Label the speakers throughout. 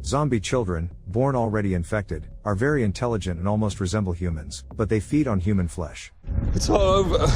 Speaker 1: Zombie children, born already infected, are very intelligent and almost resemble humans, but they feed on human flesh.
Speaker 2: It's all over.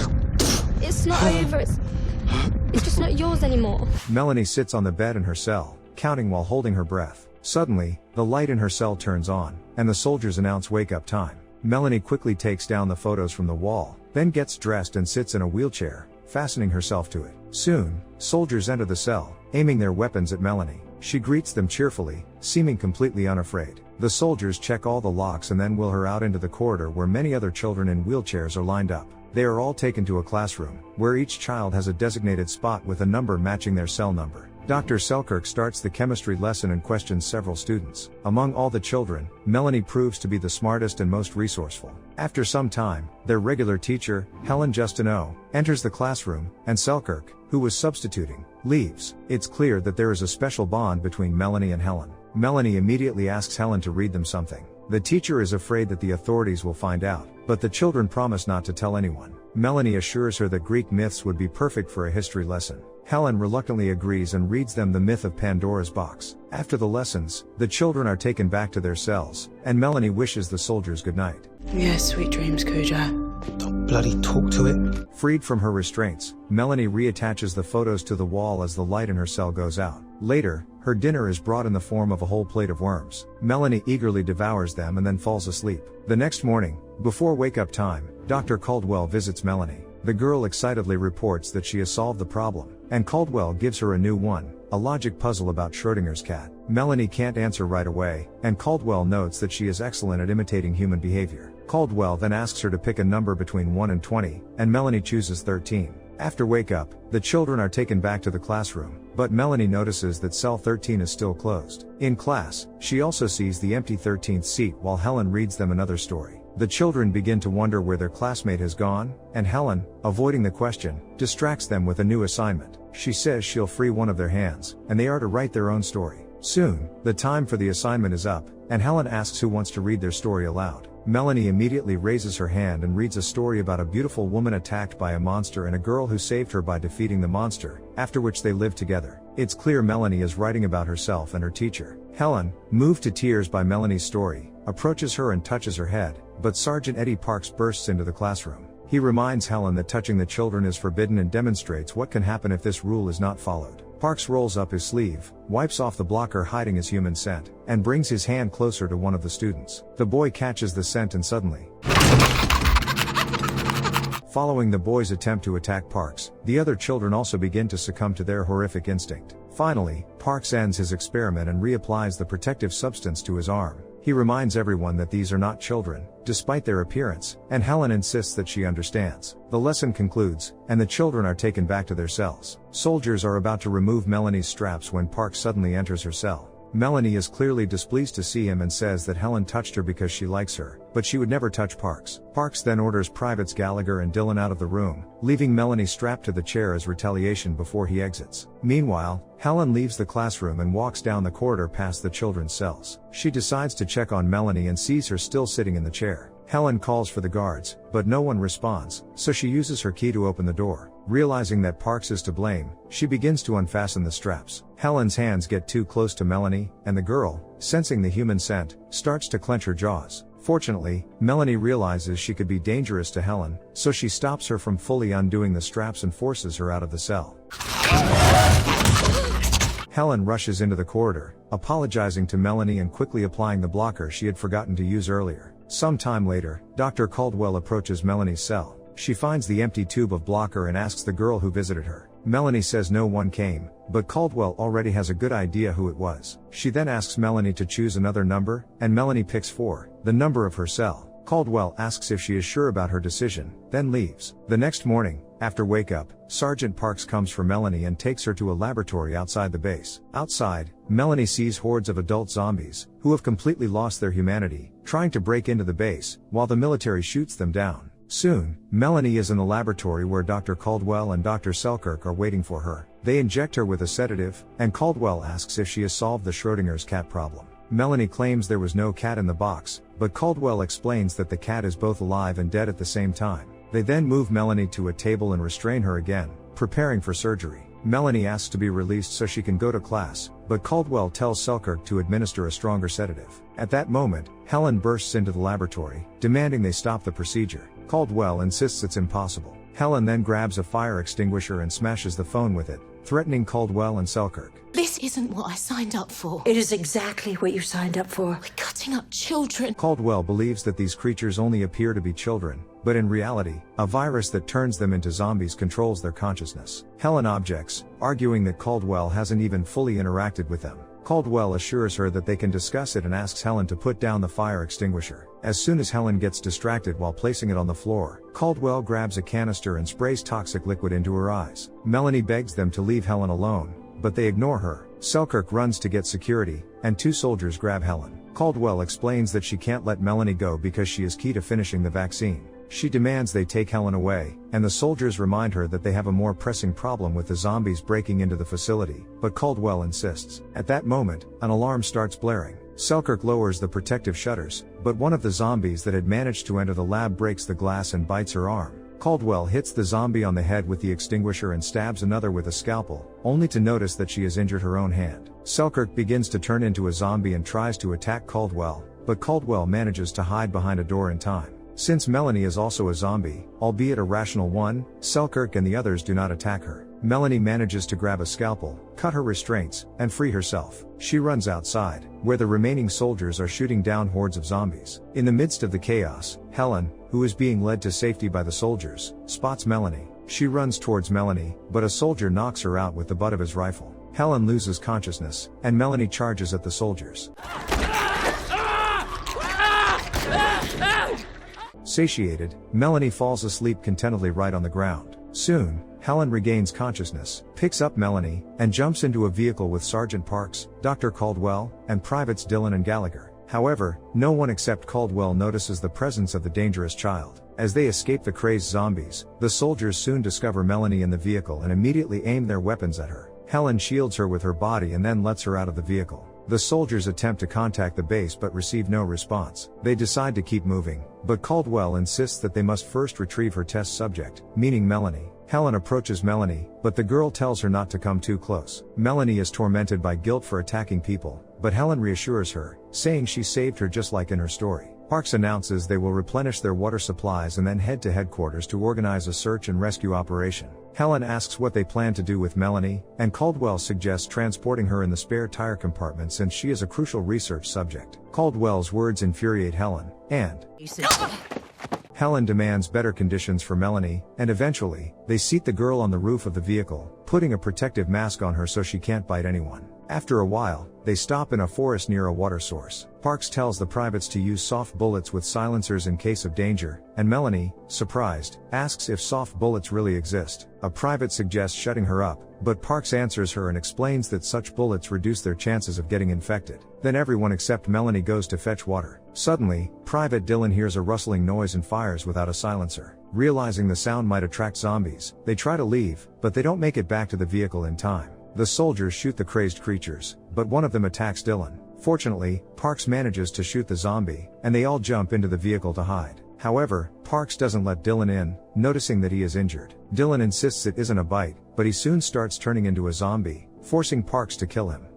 Speaker 3: It's not over, it's just not yours anymore.
Speaker 1: Melanie sits on the bed in her cell, counting while holding her breath. Suddenly, the light in her cell turns on, and the soldiers announce wake-up time. Melanie quickly takes down the photos from the wall, then gets dressed and sits in a wheelchair, fastening herself to it. Soon, soldiers enter the cell, aiming their weapons at Melanie. She greets them cheerfully, seeming completely unafraid. The soldiers check all the locks and then wheel her out into the corridor where many other children in wheelchairs are lined up. They are all taken to a classroom, where each child has a designated spot with a number matching their cell number. Dr. Selkirk starts the chemistry lesson and questions several students. Among all the children, Melanie proves to be the smartest and most resourceful. After some time, their regular teacher, Helen Justineau, enters the classroom, and Selkirk, who was substituting, leaves. It's clear that there is a special bond between Melanie and Helen. Melanie immediately asks Helen to read them something. The teacher is afraid that the authorities will find out, but the children promise not to tell anyone. Melanie assures her that Greek myths would be perfect for a history lesson. Helen reluctantly agrees and reads them the myth of Pandora's box. After the lessons, the children are taken back to their cells, and Melanie wishes the soldiers good night.
Speaker 4: Yes, sweet dreams, Cuja.
Speaker 2: Don't bloody talk to it.
Speaker 1: Freed from her restraints, Melanie reattaches the photos to the wall as the light in her cell goes out. Later, her dinner is brought in the form of a whole plate of worms. Melanie eagerly devours them and then falls asleep. The next morning, before wake-up time, Dr. Caldwell visits Melanie. The girl excitedly reports that she has solved the problem, and Caldwell gives her a new one, a logic puzzle about Schrödinger's cat. Melanie can't answer right away, and Caldwell notes that she is excellent at imitating human behavior. Caldwell then asks her to pick a number between 1 and 20, and Melanie chooses 13. After wake-up, the children are taken back to the classroom, but Melanie notices that cell 13 is still closed. In class, she also sees the empty 13th seat while Helen reads them another story. The children begin to wonder where their classmate has gone, and Helen, avoiding the question, distracts them with a new assignment. She says she'll free one of their hands, and they are to write their own story. Soon, the time for the assignment is up, and Helen asks who wants to read their story aloud. Melanie immediately raises her hand and reads a story about a beautiful woman attacked by a monster and a girl who saved her by defeating the monster, after which they lived together. It's clear Melanie is writing about herself and her teacher. Helen, moved to tears by Melanie's story, approaches her and touches her head, but Sergeant Eddie Parks bursts into the classroom. He reminds Helen that touching the children is forbidden and demonstrates what can happen if this rule is not followed. Parks rolls up his sleeve, wipes off the blocker hiding his human scent, and brings his hand closer to one of the students. The boy catches the scent and suddenly, following the boy's attempt to attack Parks, the other children also begin to succumb to their horrific instinct. Finally, Parks ends his experiment and reapplies the protective substance to his arm. He reminds everyone that these are not children, despite their appearance, and Helen insists that she understands. The lesson concludes, and the children are taken back to their cells. Soldiers are about to remove Melanie's straps when Parks suddenly enters her cell. Melanie is clearly displeased to see him and says that Helen touched her because she likes her, but she would never touch Parks. Parks then orders Privates Gallagher and Dillon out of the room, leaving Melanie strapped to the chair as retaliation before he exits. Meanwhile, Helen leaves the classroom and walks down the corridor past the children's cells. She decides to check on Melanie and sees her still sitting in the chair. Helen calls for the guards, but no one responds, so she uses her key to open the door. Realizing that Parks is to blame, she begins to unfasten the straps. Helen's hands get too close to Melanie, and the girl, sensing the human scent, starts to clench her jaws. Fortunately, Melanie realizes she could be dangerous to Helen, so she stops her from fully undoing the straps and forces her out of the cell. Helen rushes into the corridor, apologizing to Melanie and quickly applying the blocker she had forgotten to use earlier. Some time later, Dr. Caldwell approaches Melanie's cell. She finds the empty tube of blocker and asks the girl who visited her. Melanie says no one came, but Caldwell already has a good idea who it was. She then asks Melanie to choose another number, and Melanie picks 4, the number of her cell. Caldwell asks if she is sure about her decision, then leaves. The next morning, after wake-up, Sergeant Parks comes for Melanie and takes her to a laboratory outside the base. Outside, Melanie sees hordes of adult zombies, who have completely lost their humanity, trying to break into the base, while the military shoots them down. Soon, Melanie is in the laboratory where Dr. Caldwell and Dr. Selkirk are waiting for her. They inject her with a sedative, and Caldwell asks if she has solved the Schrödinger's cat problem. Melanie claims there was no cat in the box, but Caldwell explains that the cat is both alive and dead at the same time. They then move Melanie to a table and restrain her again, preparing for surgery. Melanie asks to be released so she can go to class, but Caldwell tells Selkirk to administer a stronger sedative. At that moment, Helen bursts into the laboratory, demanding they stop the procedure. Caldwell insists it's impossible. Helen then grabs a fire extinguisher and smashes the phone with it, threatening Caldwell and Selkirk.
Speaker 5: This isn't what I signed up for.
Speaker 4: It is exactly what you signed up for.
Speaker 5: We're cutting up children.
Speaker 1: Caldwell believes that these creatures only appear to be children, but in reality, a virus that turns them into zombies controls their consciousness. Helen objects, arguing that Caldwell hasn't even fully interacted with them. Caldwell assures her that they can discuss it and asks Helen to put down the fire extinguisher. As soon as Helen gets distracted while placing it on the floor, Caldwell grabs a canister and sprays toxic liquid into her eyes. Melanie begs them to leave Helen alone, but they ignore her. Selkirk runs to get security, and 2 soldiers grab Helen. Caldwell explains that she can't let Melanie go because she is key to finishing the vaccine. She demands they take Helen away, and the soldiers remind her that they have a more pressing problem with the zombies breaking into the facility, but Caldwell insists. At that moment, an alarm starts blaring. Selkirk lowers the protective shutters, but one of the zombies that had managed to enter the lab breaks the glass and bites her arm. Caldwell hits the zombie on the head with the extinguisher and stabs another with a scalpel, only to notice that she has injured her own hand. Selkirk begins to turn into a zombie and tries to attack Caldwell, but Caldwell manages to hide behind a door in time. Since Melanie is also a zombie, albeit a rational one, Selkirk and the others do not attack her. Melanie manages to grab a scalpel, cut her restraints, and free herself. She runs outside, where the remaining soldiers are shooting down hordes of zombies. In the midst of the chaos, Helen, who is being led to safety by the soldiers, spots Melanie. She runs towards Melanie, but a soldier knocks her out with the butt of his rifle. Helen loses consciousness, and Melanie charges at the soldiers. Satiated, Melanie falls asleep contentedly right on the ground. Soon, Helen regains consciousness, picks up Melanie, and jumps into a vehicle with Sergeant Parks, Dr. Caldwell, and Privates Dillon and Gallagher. However, no one except Caldwell notices the presence of the dangerous child. As they escape the crazed zombies, the soldiers soon discover Melanie in the vehicle and immediately aim their weapons at her. Helen shields her with her body and then lets her out of the vehicle. The soldiers attempt to contact the base but receive no response. They decide to keep moving, but Caldwell insists that they must first retrieve her test subject, meaning Melanie. Helen approaches Melanie, but the girl tells her not to come too close. Melanie is tormented by guilt for attacking people, but Helen reassures her, saying she saved her just like in her story. Parks announces they will replenish their water supplies and then head to headquarters to organize a search and rescue operation. Helen asks what they plan to do with Melanie, and Caldwell suggests transporting her in the spare tire compartment since she is a crucial research subject. Caldwell's words infuriate Helen, and Helen demands better conditions for Melanie, and eventually, they seat the girl on the roof of the vehicle, putting a protective mask on her so she can't bite anyone. After a while, they stop in a forest near a water source. Parks tells the privates to use soft bullets with silencers in case of danger, and Melanie, surprised, asks if soft bullets really exist. A private suggests shutting her up, but Parks answers her and explains that such bullets reduce their chances of getting infected. Then everyone except Melanie goes to fetch water. Suddenly, Private Dillon hears a rustling noise and fires without a silencer. Realizing the sound might attract zombies, they try to leave, but they don't make it back to the vehicle in time. The soldiers shoot the crazed creatures, but one of them attacks Dillon. Fortunately, Parks manages to shoot the zombie, and they all jump into the vehicle to hide. However, Parks doesn't let Dillon in, noticing that he is injured. Dillon insists it isn't a bite, but he soon starts turning into a zombie, forcing Parks to kill him.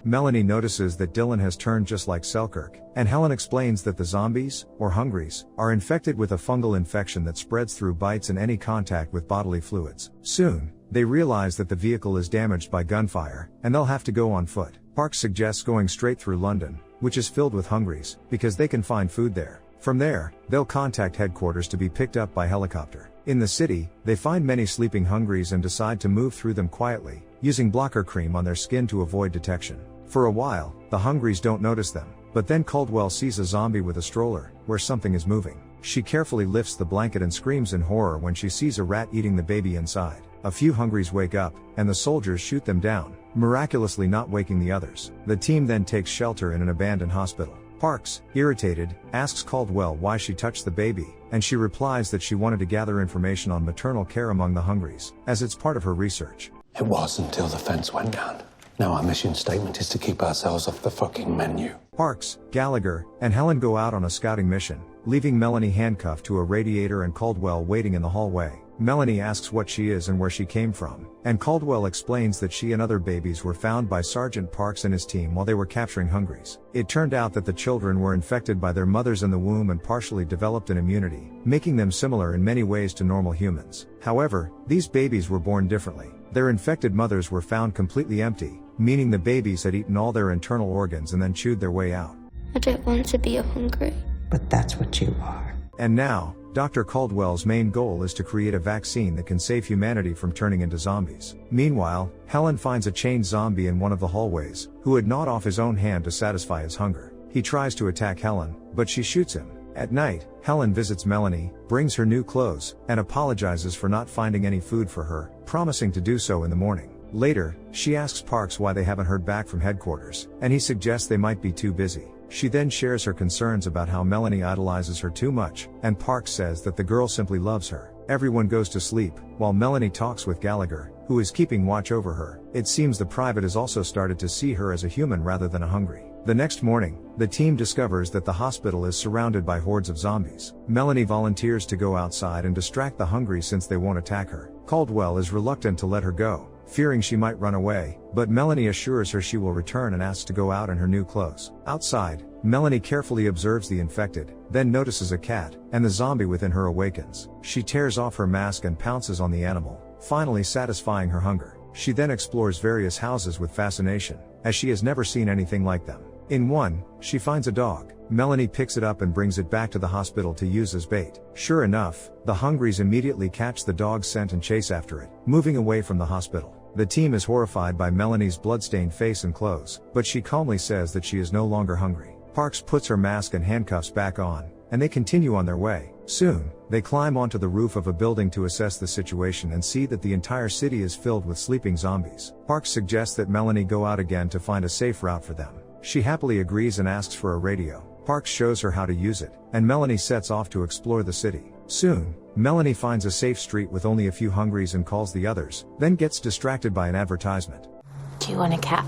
Speaker 1: Melanie notices that Dillon has turned just like Selkirk, and Helen explains that the zombies, or hungries, are infected with a fungal infection that spreads through bites and any contact with bodily fluids. Soon, they realize that the vehicle is damaged by gunfire, and they'll have to go on foot. Parks suggests going straight through London, which is filled with hungries, because they can find food there. From there, they'll contact headquarters to be picked up by helicopter. In the city, they find many sleeping hungries and decide to move through them quietly, using blocker cream on their skin to avoid detection. For a while, the hungries don't notice them, but then Caldwell sees a zombie with a stroller, where something is moving. She carefully lifts the blanket and screams in horror when she sees a rat eating the baby inside. A few hungries wake up, and the soldiers shoot them down, miraculously not waking the others. The team then takes shelter in an abandoned hospital. Parks, irritated, asks Caldwell why she touched the baby, and she replies that she wanted to gather information on maternal care among the hungries, as it's part of her research.
Speaker 2: It was until the fence went down. Now our mission statement is to keep ourselves off the fucking menu.
Speaker 1: Parks, Gallagher, and Helen go out on a scouting mission, leaving Melanie handcuffed to a radiator and Caldwell waiting in the hallway. Melanie asks what she is and where she came from, and Caldwell explains that she and other babies were found by Sergeant Parks and his team while they were capturing hungries. It turned out that the children were infected by their mothers in the womb and partially developed an immunity, making them similar in many ways to normal humans. However, these babies were born differently. Their infected mothers were found completely empty, meaning the babies had eaten all their internal organs and then chewed their way out.
Speaker 3: I don't want to be hungry.
Speaker 4: But that's what you are.
Speaker 1: And now, Dr. Caldwell's main goal is to create a vaccine that can save humanity from turning into zombies. Meanwhile, Helen finds a chained zombie in one of the hallways, who had gnawed off his own hand to satisfy his hunger. He tries to attack Helen, but she shoots him. At night, Helen visits Melanie, brings her new clothes, and apologizes for not finding any food for her, promising to do so in the morning. Later, she asks Parks why they haven't heard back from headquarters, and he suggests they might be too busy. She then shares her concerns about how Melanie idolizes her too much, and Parks says that the girl simply loves her. Everyone goes to sleep, while Melanie talks with Gallagher, who is keeping watch over her. It seems the private has also started to see her as a human rather than a hungry. The next morning, the team discovers that the hospital is surrounded by hordes of zombies. Melanie volunteers to go outside and distract the hungry since they won't attack her. Caldwell is reluctant to let her go, fearing she might run away, but Melanie assures her she will return and asks to go out in her new clothes. Outside, Melanie carefully observes the infected, then notices a cat, and the zombie within her awakens. She tears off her mask and pounces on the animal, finally satisfying her hunger. She then explores various houses with fascination, as she has never seen anything like them. In one, she finds a dog. Melanie picks it up and brings it back to the hospital to use as bait. Sure enough, the hungries immediately catch the dog's scent and chase after it, moving away from the hospital. The team is horrified by Melanie's bloodstained face and clothes, but she calmly says that she is no longer hungry. Parks puts her mask and handcuffs back on, and they continue on their way. Soon, they climb onto the roof of a building to assess the situation and see that the entire city is filled with sleeping zombies. Parks suggests that Melanie go out again to find a safe route for them. She happily agrees and asks for a radio. Parks shows her how to use it, and Melanie sets off to explore the city. Soon, Melanie finds a safe street with only a few hungries and calls the others, then gets distracted by an advertisement.
Speaker 5: Do you want a cat?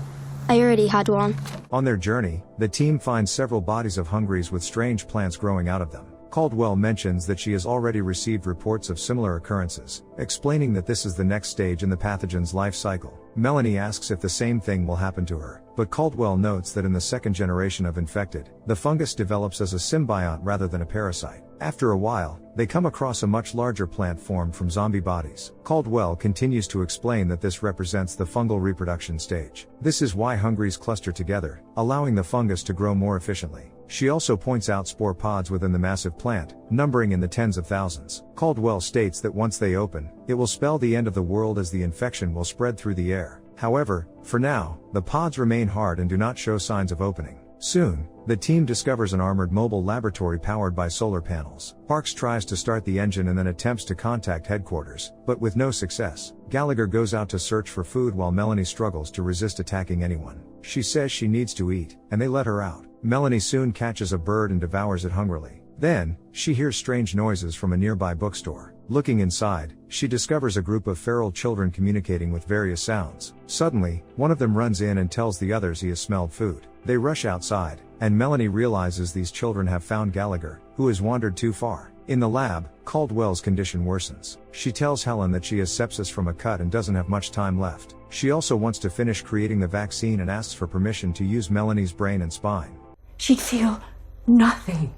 Speaker 3: I already had one.
Speaker 1: On their journey, the team finds several bodies of hungries with strange plants growing out of them. Caldwell mentions that she has already received reports of similar occurrences, explaining that this is the next stage in the pathogen's life cycle. Melanie asks if the same thing will happen to her, but Caldwell notes that in the second generation of infected, the fungus develops as a symbiont rather than a parasite. After a while, they come across a much larger plant formed from zombie bodies. Caldwell continues to explain that this represents the fungal reproduction stage. This is why hungries cluster together, allowing the fungus to grow more efficiently. She also points out spore pods within the massive plant, numbering in the tens of thousands. Caldwell states that once they open, it will spell the end of the world as the infection will spread through the air. However, for now, the pods remain hard and do not show signs of opening. Soon, the team discovers an armored mobile laboratory powered by solar panels. Parks tries to start the engine and then attempts to contact headquarters, but with no success. Gallagher goes out to search for food while Melanie struggles to resist attacking anyone. She says she needs to eat, and they let her out. Melanie soon catches a bird and devours it hungrily. Then, she hears strange noises from a nearby bookstore. Looking inside, she discovers a group of feral children communicating with various sounds. Suddenly, one of them runs in and tells the others he has smelled food. They rush outside, and Melanie realizes these children have found Gallagher, who has wandered too far. In the lab, Caldwell's condition worsens. She tells Helen that she has sepsis from a cut and doesn't have much time left. She also wants to finish creating the vaccine and asks for permission to use Melanie's brain and spine.
Speaker 4: She'd feel nothing.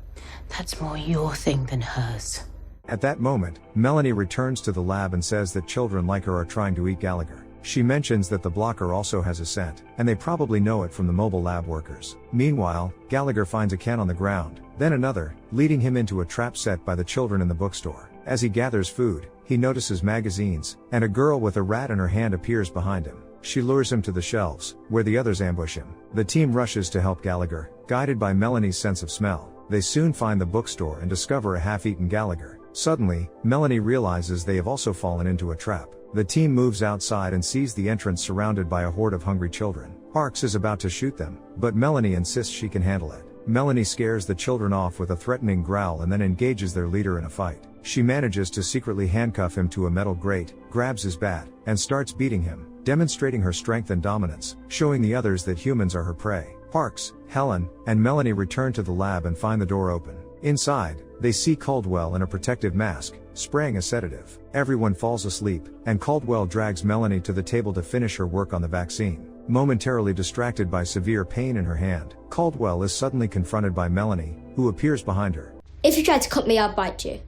Speaker 5: That's more your thing than hers.
Speaker 1: At that moment, Melanie returns to the lab and says that children like her are trying to eat Gallagher. She mentions that the blocker also has a scent, and they probably know it from the mobile lab workers. Meanwhile, Gallagher finds a can on the ground, then another, leading him into a trap set by the children in the bookstore. As he gathers food, he notices magazines, and a girl with a rat in her hand appears behind him. She lures him to the shelves, where the others ambush him. The team rushes to help Gallagher, guided by Melanie's sense of smell. They soon find the bookstore and discover a half-eaten Gallagher. Suddenly, Melanie realizes they have also fallen into a trap. The team moves outside and sees the entrance surrounded by a horde of hungry children. Parks is about to shoot them, but Melanie insists she can handle it. Melanie scares the children off with a threatening growl and then engages their leader in a fight. She manages to secretly handcuff him to a metal grate, grabs his bat, and starts beating him, demonstrating her strength and dominance, showing the others that humans are her prey. Parks, Helen, and Melanie return to the lab and find the door open. Inside, they see Caldwell in a protective mask, spraying a sedative. Everyone falls asleep, and Caldwell drags Melanie to the table to finish her work on the vaccine. Momentarily distracted by severe pain in her hand, Caldwell is suddenly confronted by Melanie, who appears behind her.
Speaker 3: If you tried to cut me, I'd bite you.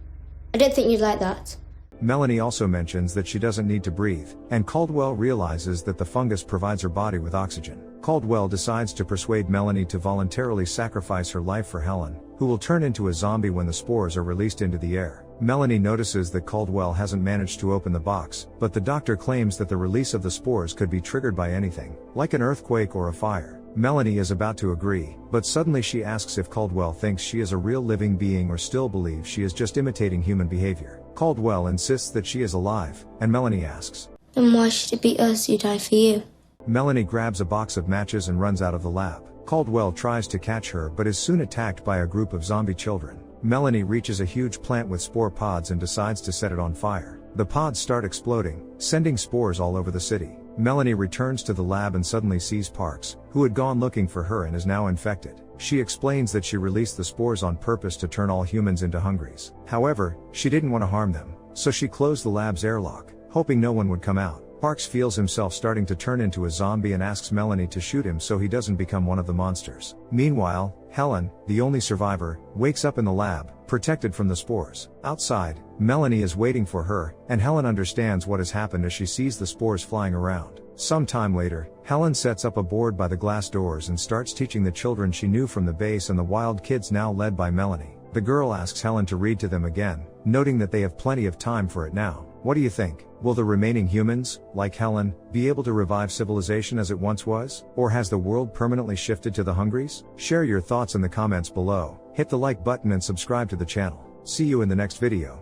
Speaker 3: I don't think you'd like that.
Speaker 1: Melanie also mentions that she doesn't need to breathe, and Caldwell realizes that the fungus provides her body with oxygen. Caldwell decides to persuade Melanie to voluntarily sacrifice her life for Helen, who will turn into a zombie when the spores are released into the air. Melanie notices that Caldwell hasn't managed to open the box, but the doctor claims that the release of the spores could be triggered by anything, like an earthquake or a fire. Melanie is about to agree, but suddenly she asks if Caldwell thinks she is a real living being or still believes she is just imitating human behavior. Caldwell insists that she is alive, and Melanie asks,
Speaker 3: Then why should it be us who die for you?
Speaker 1: Melanie grabs a box of matches and runs out of the lab. Caldwell tries to catch her but is soon attacked by a group of zombie children. Melanie reaches a huge plant with spore pods and decides to set it on fire. The pods start exploding, sending spores all over the city. Melanie returns to the lab and suddenly sees Parks, who had gone looking for her and is now infected. She explains that she released the spores on purpose to turn all humans into hungries. However, she didn't want to harm them, so she closed the lab's airlock, hoping no one would come out. Parks feels himself starting to turn into a zombie and asks Melanie to shoot him so he doesn't become one of the monsters. Meanwhile, Helen, the only survivor, wakes up in the lab, protected from the spores. Outside, Melanie is waiting for her, and Helen understands what has happened as she sees the spores flying around. Some time later, Helen sets up a board by the glass doors and starts teaching the children she knew from the base and the wild kids now led by Melanie. The girl asks Helen to read to them again, noting that they have plenty of time for it now. What do you think? Will the remaining humans, like Helen, be able to revive civilization as it once was? Or has the world permanently shifted to the hungries? Share your thoughts in the comments below, hit the like button and subscribe to the channel. See you in the next video.